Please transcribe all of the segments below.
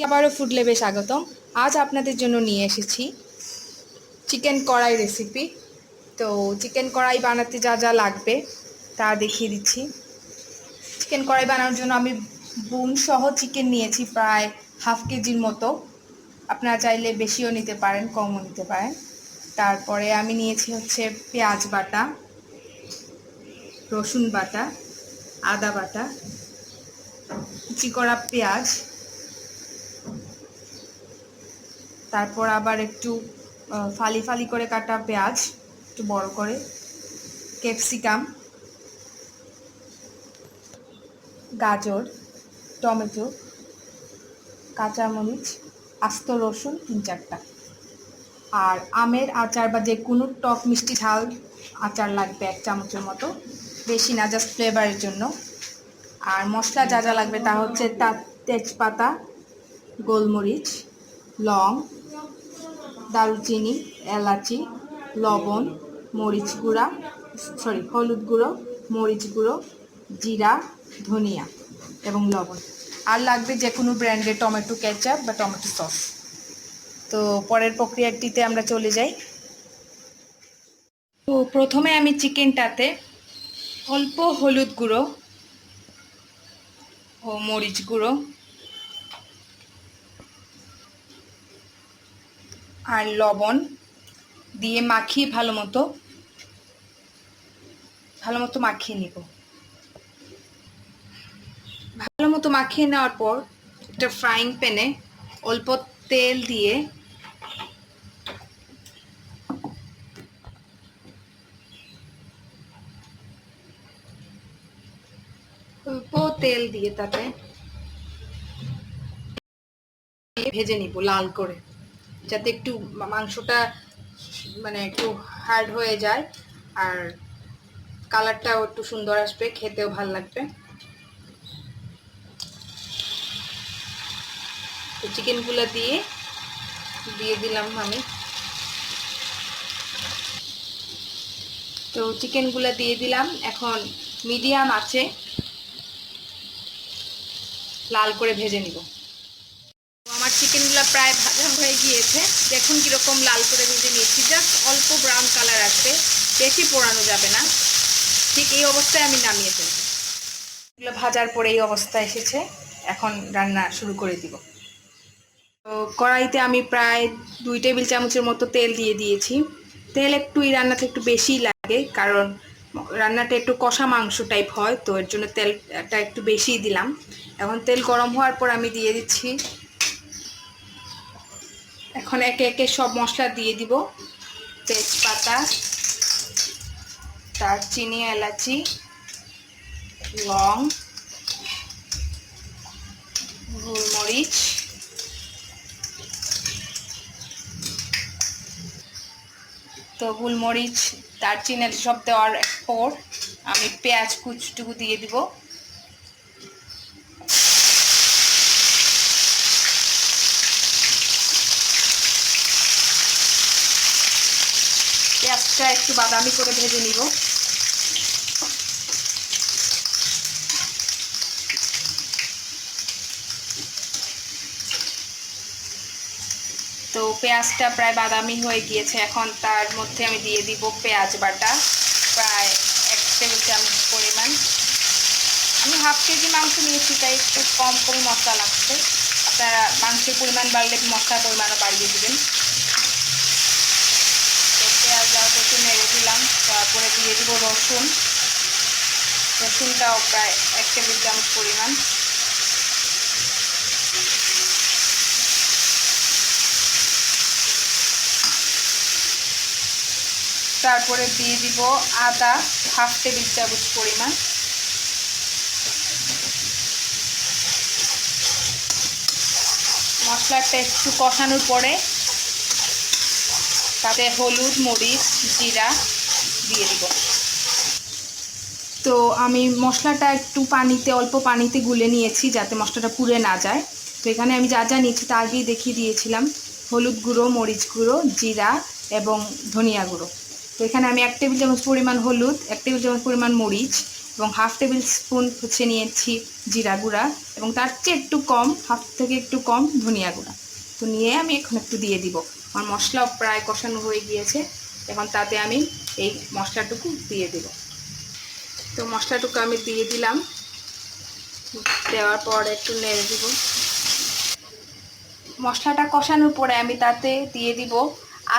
আবারও ফুড ল্যাবে স্বাগতম। আজ আপনাদের জন্য নিয়ে এসেছি চিকেন কড়াই রেসিপি। তো চিকেন কড়াই বানাতে যা যা লাগবে তা দেখিয়ে দিচ্ছি। চিকেন কড়াই বানানোর জন্য আমি বোন সহ চিকেন নিয়েছি প্রায় হাফ কেজির মতো। আপনারা চাইলে বেশিও নিতে পারেন, কমও নিতে পারেন। তারপরে আমি নিয়েছি হচ্ছে পেঁয়াজ বাটা, রসুন বাটা, আদা বাটা, কুচি করা পেঁয়াজ, তারপর আবার একটু ফালি ফালি করে কাটা পেঁয়াজ একটু বড় করে, ক্যাপসিকাম, গাজর, টমেটো, কাঁচামরিচ, আস্ত রসুন 3-4টা, আর আমের আচার বা যে কোনো টক মিষ্টি ঝাল আচার লাগবে 1 চামচের মতো, বেশি না, জাস্ট ফ্লেভারের জন্য। আর মশলা যা যা লাগবে তা হচ্ছে তেজপাতা, গোলমরিচ, লং, দারুচিনি, এলাচি, লবণ, মরিচ গুঁড়া, হলুদ গুঁড়ো, মরিচ গুঁড়ো, জিরা, ধনিয়া এবং লবণ। আর লাগবে যে কোনো ব্র্যান্ডের টমেটো কেচাপ বা টমেটো সস। তো পরের প্রক্রিয়াটিতে আমরা চলে যাই। তো প্রথমে আমি চিকেনটাতে অল্প হলুদ গুঁড়ো ও মরিচ গুঁড়ো আর লবণ দিয়ে মাখিয়ে ভালো মতো মাখিয়ে নিব। ভালো মতো মাখিয়ে নেওয়ার পর একটা ফ্রাইং প্যানে অল্প তেল দিয়ে তাতে ভেজে নিব লাল করে, যাতে একটু মাংসটা মানে একটু হার্ড হয়ে যায় আর কালারটাও একটু সুন্দর আসবে, খেতেও ভালো লাগবে। তো চিকেনগুলো দিয়ে দিলাম আমি। তো চিকেনগুলো দিয়ে দিলাম। এখন মিডিয়াম আঁচে লাল করে ভেজে নিব। তো আমার চিকেনগুলো প্রায় ভাজা হয়ে গিয়েছে, দেখুন কীরকম লাল করে ভেজে নিয়েছি। জাস্ট অল্প ব্রাউন কালার আসবে, বেশি পোড়ানো যাবে না। ঠিক এই অবস্থায় আমি নামিয়ে ফেলব। এগুলো ভাজার পরে এই অবস্থা এসেছে, এখন রান্না শুরু করে দিব। তো কড়াইতে আমি প্রায় 2 টেবিল চামচের মতো তেল দিয়ে দিয়েছি। তেল একটু এই রান্নাতে একটু বেশি লাগে, কারণ রান্নাটা একটু কষা মাংস টাইপ হয়, তো এর জন্য তেলটা একটু বেশি দিলাম। এখন তেল গরম হওয়ার পর আমি দিয়ে দিচ্ছি, এখন একে একে সব মশলা দিয়ে দিব। তেজপাতা, দারচিনি, এলাচি, লং, গোলমরিচ, তো গোলমরিচ, দারচিনি সব দেওয়ার পর আমি পেঁয়াজ কুচটুকু দিয়ে দিব। পেঁয়াজটা একটু বাদামি করে ভেজে নিব। তো পেঁয়াজটা প্রায় বাদামি হয়ে গিয়েছে, এখন তার মধ্যে আমি দিয়ে দিব পেঁয়াজ বাটা প্রায় 1 টেবিল চামচ পরিমাণ। আমি হাফ কেজি মাংস নিয়েছি, তাই একটু কম করে মশলা লাগছে। আপনারা মাংসের পরিমাণ বাড়লে মশলার পরিমাণও বাড়িয়ে দেবেন। তো পেঁয়াজ দেওয়ার একটু নেড়ে দিলাম। তারপরে দিয়ে দিব রসুনটাও প্রায় 1 টেবিল চামচ পরিমাণ। তারপরে দিয়ে দিব আদা হাফ টেবিল চামচ পরিমাণ। মশলাটা একটু কষানোর পরে তাতে হলুদ, মরিচ, জিরা দিয়ে দিব। তো আমি মশলাটা একটু অল্প পানিতে গুলে নিয়েছি, যাতে মশলাটা পুড়ে না যায়। তো এখানে আমি যা যা নিয়েছি তা আগেই দেখিয়ে দিয়েছিলাম। হলুদ গুঁড়ো, মরিচ গুঁড়ো, জিরা এবং ধনিয়া গুঁড়ো। তো এখানে আমি 1 টেবিল চামচ পরিমাণ হলুদ, 1 টেবিল চামচ পরিমাণ মরিচ এবং হাফ টেবিল স্পুন হচ্ছে নিয়েছি জিরা গুঁড়া, এবং তার চেয়ে একটু কম, হাফ থেকে একটু কম ধনিয়া গুঁড়া। তো নিয়ে আমি এখন একটু দিয়ে দিব। আমার মশলাও প্রায় কষানো হয়ে গিয়েছে, এখন তাতে আমি এই মশলাটুকু দিয়ে দিব। তো মশলাটুকু আমি দিয়ে দিলাম, দেওয়ার পর একটু নেড়ে দিব। মশলাটা কষানোর পরে আমি তাতে দিয়ে দিব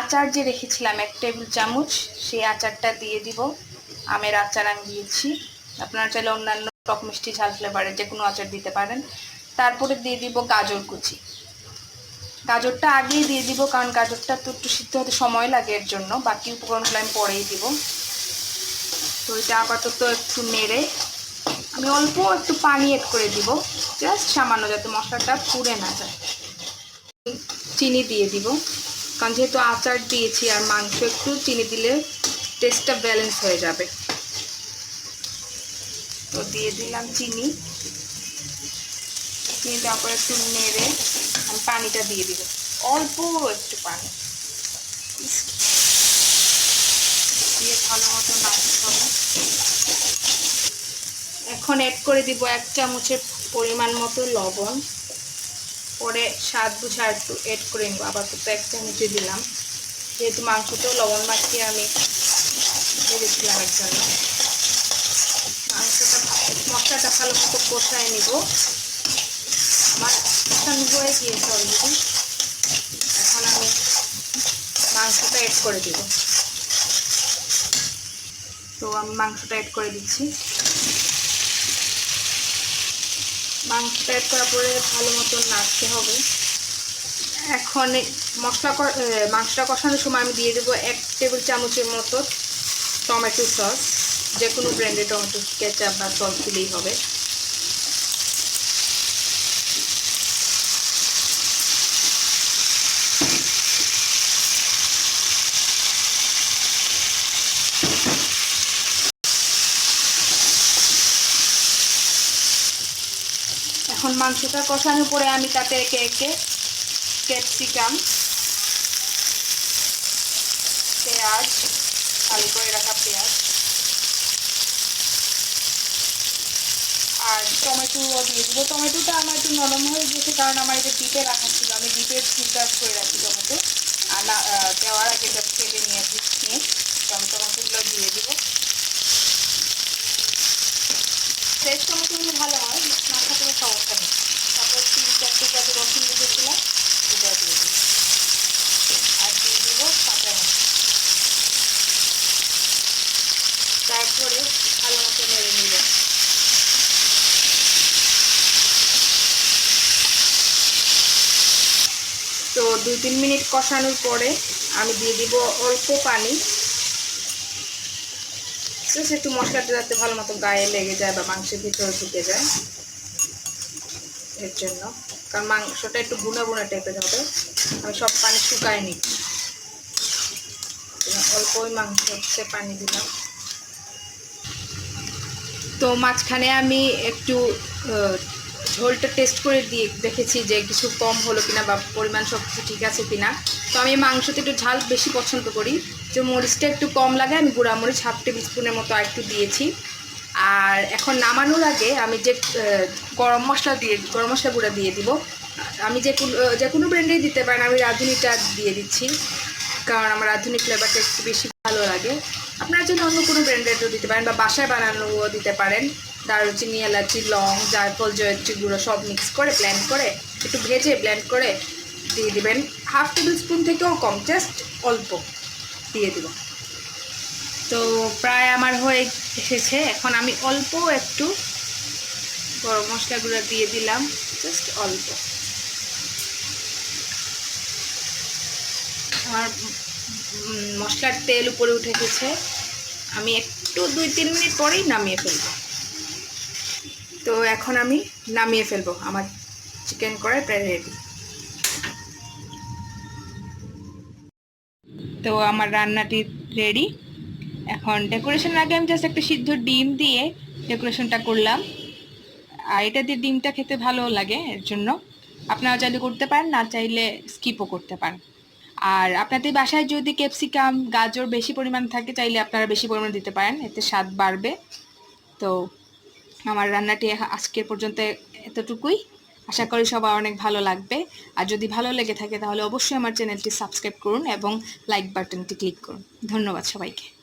আচার যে রেখেছিলাম 1 টেবিল চামচ, সেই আচারটা দিয়ে দিব। আমের আচার আমি দিয়েছি, আপনারা চাইলে অন্যান্য টক মিষ্টি ঝাল ফ্লেভারের যে কোনো আচার দিতে পারেন। তারপরে দিয়ে দিব গাজর কুচি। গাজরটা আগেই দিয়ে দিব, কারণ গাজরটা তো একটু সিদ্ধ হতে সময় লাগে, এর জন্য বাকি উপকরণগুলো আমি পরেই দিব। তো এটা আপাতত একটু নেড়ে আমি অল্প একটু পানি এড করে দিব, জাস্ট সামান্য, যাতে মশলাটা পুড়ে না যায়। চিনি দিয়ে দিব, কারণ যেহেতু আচার দিয়েছি আর মাংস, একটু চিনি দিলে টেস্টটা ব্যালেন্স হয়ে যাবে। তো দিয়ে দিলাম চিনি। চিনি দেওয়ার পর একটু নেড়ে আমি পানিটা দিয়ে দিব, অল্প একটু পানি দিয়ে ভালো মতো নাড়তে হবে। এখন অ্যাড করে দিব 1 চামচের পরিমাণ মতো লবণ, পরে স্বাদ বুঝে আর একটু অ্যাড করে নেব। আপাতত 1 চামচে দিলাম, যেহেতু মাংসতেও লবণ মাখিয়ে আমি ভেজেছিলাম এর জন্য। মশলাটা ভালো মতো কষায় নিব। আমার কষানো হয়ে গিয়েছে অলরেডি, এখন আমি মাংসটা অ্যাড করে দিব। তো আমি মাংসটা অ্যাড করে দিচ্ছি। মাংসটা অ্যাড করার পরে ভালো মতো নাড়তে হবে। এখন মাংসটা কষানোর সময় আমি দিয়ে দেবো 1 টেবিল চামচের মতো টমেটো সস, যে কোনো ব্র্যান্ডের টমেটো কেচাপ বা সস দিলেই হবে। এখন মাংসটা কষানোর পরে আমি তাতে একে একে ক্যাপসিকাম, পেঁয়াজ, ভালো করে রাখা পেঁয়াজ আর টমেটোও দিয়ে দেবো। টমেটোটা আমার একটু নরম হয়ে গেছে, কারণ আমার এটা ডিপে রাখা ছিল, আমি ডিপে ফিল্টার করে রাখি টমেটো, আর দেওয়ার আগে এটা ফেলে নিয়ে টমেটোগুলো দিয়ে দেবো। ফ্রেশ টমেটোগুলো ভালো হয়, না থাকলে সমস্যা নেই। তারপর 3-4 টুকরা রসুন দিয়েছিলাম, এটা দিয়ে দেবো, আর দিয়ে দেবো কাঁচা মরিচ। তারপরে ভালো মতো নেড়ে নিব। তো 2-3 মিনিট কষানোর পরে আমি দিয়ে দিব অল্প পানি, একটু মশলাটা যাতে ভালো মতো গায়ে লেগে যায় বা মাংসের ভিতরে ঢুকে যায়, এর জন্য। কারণ মাংসটা একটু বুনা বুনা টাইপের হবে, আমি সব পানি শুকায় নিচ্ছি, অল্প ওই মাংসতে পানি দিলাম। তো মাঝখানে আমি একটু ঝোলটা টেস্ট করে দিয়ে দেখেছি যে কিছু কম হলো কিনা বা পরিমাণ সব কিছু ঠিক আছে কিনা। তো আমি মাংসতে একটু ঝাল বেশি পছন্দ করি, যে মরিচটা একটু কম লাগে, আমি গুঁড়া মরিচ 1/2 টেবিল স্পুনের মতো আর একটু দিয়েছি। আর এখন নামানোর আগে আমি যে গরম মশলা গুঁড়া দিয়ে দিব। আমি যে কোনো ব্র্যান্ডেই দিতে পারেন, আমি রাঁধুনিটা দিয়ে দিচ্ছি, কারণ আমার রাঁধুনি ফ্লেভারটা একটু বেশি ভালো লাগে। আপনার জন্য অন্য কোনো ব্র্যান্ডেরও দিতে পারেন বা বাসায় বানানোও দিতে পারেন। দারুচিনি, এলাচি, লং, জায়ফল, জয়ত্রী গুঁড়ো সব মিক্স করে ব্লেন্ড করে একটু ভেজে ব্লেন্ড করে দিয়ে দিবেন। 1/2 টেবিল স্পুন থেকেও কম, জাস্ট অল্প দিয়ে দিব। তো প্রায় আমার হয়ে এসেছে, এখন আমি অল্প একটু গরম মশলাগুলো দিয়ে দিলাম, জাস্ট অল্প। আমার মশলার তেল উপরে উঠে গেছে, আমি একটু 2-3 মিনিট পরেই নামিয়ে ফেলব। তো এখন আমি নামিয়ে ফেলবো, আমার চিকেন কড়াই প্রায় রেডি। তো আমার রান্নাটি রেডি। এখন ডেকোরেশনের আগে আমি জাস্ট একটা সিদ্ধ ডিম দিয়ে ডেকোরেশনটা করলাম, আর এটা দিয়ে ডিমটা খেতে ভালো লাগে, এর জন্য আপনারা চাইলে করতে পারেন, না চাইলে স্কিপও করতে পারেন। আর আপনাদের বাসায় যদি ক্যাপসিকাম, গাজর বেশি পরিমাণ থাকে, চাইলে আপনারা বেশি পরিমাণ দিতে পারেন, এতে স্বাদ বাড়বে। তো আমার রান্নাটি আজকের পর্যন্ত এতটুকুই। আশা করি সবার অনেক ভালো লাগবে। আর যদি ভালো লেগে থাকে তাহলে অবশ্যই আমার চ্যানেলটি সাবস্ক্রাইব করুন এবং লাইক বাটনটি ক্লিক করুন। ধন্যবাদ সবাইকে।